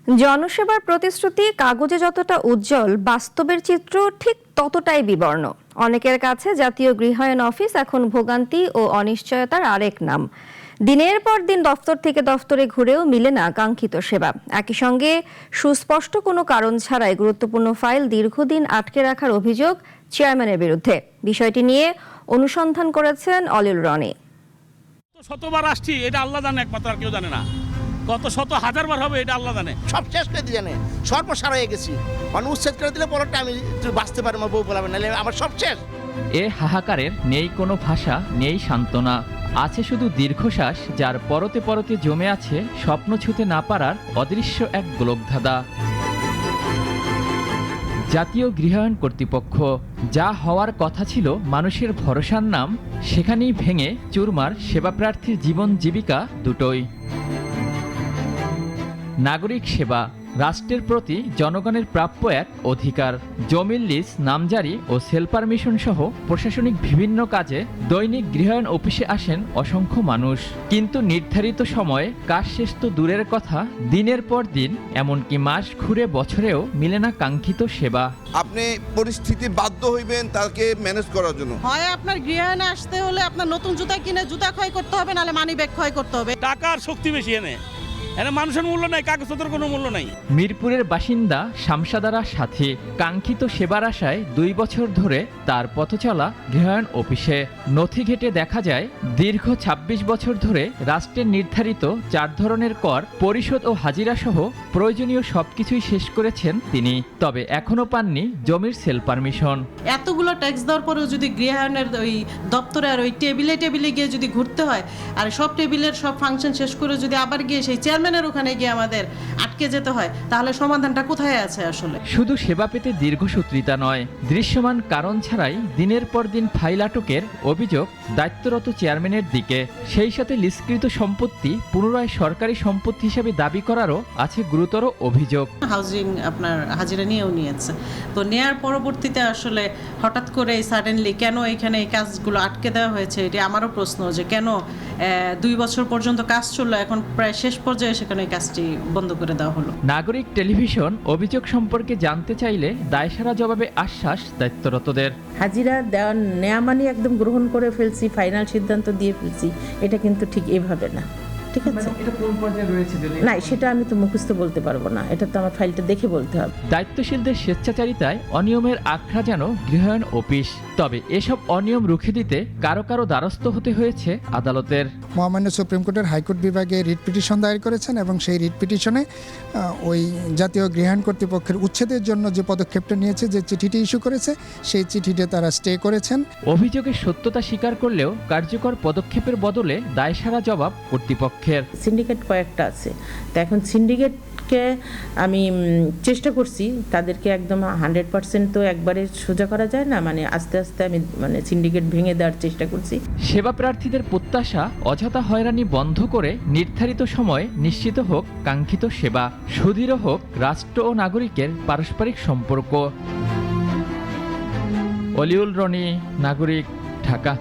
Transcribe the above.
জনসেবার প্রতিশ্রুতি কাগজে যতটা উজ্জ্বল, বাস্তবের চিত্র ঠিক ততটাই বিবর্ণ। অনেকের কাছে জাতীয় গৃহায়ণ অফিস এখন ভোগান্তি ও অনিশ্চয়তার আরেক নাম। দিনের পর দিন দফতর থেকে দফতরে ঘুরেও মিলে না কাঙ্ক্ষিত সেবা। একই সঙ্গে সুস্পষ্ট কোনো কারণ ছাড়াই গুরুত্বপূর্ণ ফাইল দীর্ঘদিন আটকে রাখার অভিযোগ চেয়ারম্যানের বিরুদ্ধে। বিষয়টি নিয়ে অনুসন্ধান করেছেন অলিউল রনি। শতবার আসছি, এটা আল্লাহ জানে, একমাত্র আর কেউ জানে না। কত শত হাজারবার হবে এটা আল্লাহ জানে। সব শেষ করে দিয়ে জানে, সর্বসারা হয়ে গেছি। মানে উচ্ছেদ করে দিলে পরটা আমি বাঁচতে পারি, আমার বউ বলাবে, নাহলে আমার সব শেষ। এ হাহাকারের নেই কোনো ভাষা, নেই সান্ত্বনা, আছে শুধু দীর্ঘশ্বাস, যার পরতে পরতে জমে আছে স্বপ্ন ছুঁতে না পারার অদৃশ্য এক গোলকধাঁধা। জাতীয় গৃহায়ণ কর্তৃপক্ষ, যা হওয়ার কথা ছিল মানুষের ভরসার নাম, সেখানেই ভেঙে চুরমার সেবাপ্রার্থীর জীবন জীবিকা দুটোই। নাগরিক সেবা, রাষ্ট্রের প্রতি জনগণের প্রাপ্য এক অধিকার। জমির লিজ, নামজারি ও সেল পারমিশন সহ প্রশাসনিক বিভিন্ন কাজে দৈনিক গৃহায়ণ অফিসে আসেন অসংখ্য মানুষ, কিন্তু নির্ধারিত সময়ে কাজ শেষ তো দূরের কথা, দিনের পর দিন, এমনকি মাস ঘুরে বছরেও মিলে না কাঙ্ক্ষিত সেবা। আপনি পরিস্থিতি বাধ্য হইবেন তাকে ম্যানেজ করার জন্য। হয় আপনার গৃহায়ণে আসতে হলে আপনার নতুন জুতা কিনে জুতা ক্ষয় করতে হবে, নাহলে মানি ব্যাগ ক্ষয় করতে হবে। টাকার শক্তি বেশি এনে মানুষের মূল্য নাই, কাগজপত্রের কোনো মূল্য নাই। মিরপুরের বাসিন্দা শামসাদারা সাথী কাঙ্ক্ষিত সেবার আশায় 2 বছর ধরে তার পথচলা গৃহায়ণ অফিসে। নথি ঘেটে দেখা যায় দীর্ঘ 26 বছর ধরে রাষ্ট্রের নির্ধারিত 4 ধরনের কর পরিশোধ ও হাজিরা সহ প্রয়োজনীয় সবকিছুই শেষ করেছেন তিনি, তবে এখনো পাননি জমির সেল পারমিশন। এতগুলো ট্যাক্স দেওয়ার পরেও যদি গৃহায়ণের ওই দপ্তরে আর ওই টেবিলে গিয়ে যদি ঘুরতে হয়, আর সব টেবিলের সব ফাংশন শেষ করে যদি আবার গিয়ে সেই চেয়ারম্যানের ওখানে গিয়ে আমাদের আটকে যেতে হয়, তাহলে সমাধানটা কোথায় আছে আসলে? শুধু সেবা পেতে দীর্ঘসূত্রিতা নয়, দৃশ্যমান কারণ ছাড়াই দিনের পর দিন ফাইল আটকের অভিযোগ দায়িত্বরত চেয়ারম্যানের দিকে। সেই সাথে লিস্টকৃত সম্পত্তি পুনরায় সরকারি সম্পত্তি হিসেবে দাবি করারও আছে গুরুতর অভিযোগ। হাউজিং আপনার হাজিরা নিয়েও নিয়েছে, তো নেয়ার পরবর্তীতে আসলে হঠাৎ করে সাডেনলি কেন এখানে এই কাজগুলো আটকে দেওয়া হয়েছে, এটি আমারও প্রশ্ন, যে কেন 2 বছর পর্যন্ত কাজ চললো, এখন প্রায় শেষ পর্যায়ে সেখানে এই কাজটি বন্ধ করে দেওয়া হলো। নাগরিক টেলিভিশন অভিযোগ সম্পর্কে জানতে চাইলে দায়সারা জবাবে আশ্বাস দায়িত্বরতদের। হাজিরা দেওয়া নেওয়া মানে একদম গ্রহণ করে ফেলছি, ফাইনাল সিদ্ধান্ত দিয়ে ফেলছি, এটা কিন্তু ঠিক এভাবে না। ঠিক আছে, না সেটা আমি তো মুখস্থ বলতে পারবো না, এটা তো আমার ফাইলটা দেখে বলতে হবে। দায়িত্বশীলদের স্বেচ্ছাচারিতায় অনিয়মের আখড়া যেন গৃহায়ণ অফিস, তবে এসব অনিয়ম রুখে দিতে কারো কারো দ্বারস্থ হতে হয়েছে আদালতের। মহামান্য সুপ্রিম কোর্টের হাইকোর্ট বিভাগে রিট পিটিশন দায়ের করেছেন এবং সেই রিট পিটিশনে ওই জাতীয় গৃহায়ণ কর্তৃপক্ষের উচ্ছেদের জন্য যে পদক্ষেপটা নিয়েছে, যে চিঠিটি ইস্যু করেছে, সেই চিঠিতে তারা স্টে করেছেন। অভিযোগের সত্যতা স্বীকার করলেও কার্যকর পদক্ষেপের বদলে দায়সারা জবাব কর্তৃপক্ষের। সিন্ডিকেট কয়েকটা আছে, তো এখন সিন্ডিকেটকে আমি চেষ্টা করছি তাদেরকে একদম 100% তো একবারে সোজা করা যায় না, মানে আস্তে আস্তে আমি সিন্ডিকেট ভেঙে দেওয়ার চেষ্টা করছি। সেবা প্রার্থীদের প্রত্যাশা অযথা হয়রানি বন্ধ করে নির্ধারিত সময়ে নিশ্চিত হোক কাঙ্ক্ষিত সেবা, সুদৃঢ় হোক রাষ্ট্র ও নাগরিকের পারস্পরিক সম্পর্ক। অলিউল রনি, নাগরিক, ঢাকা।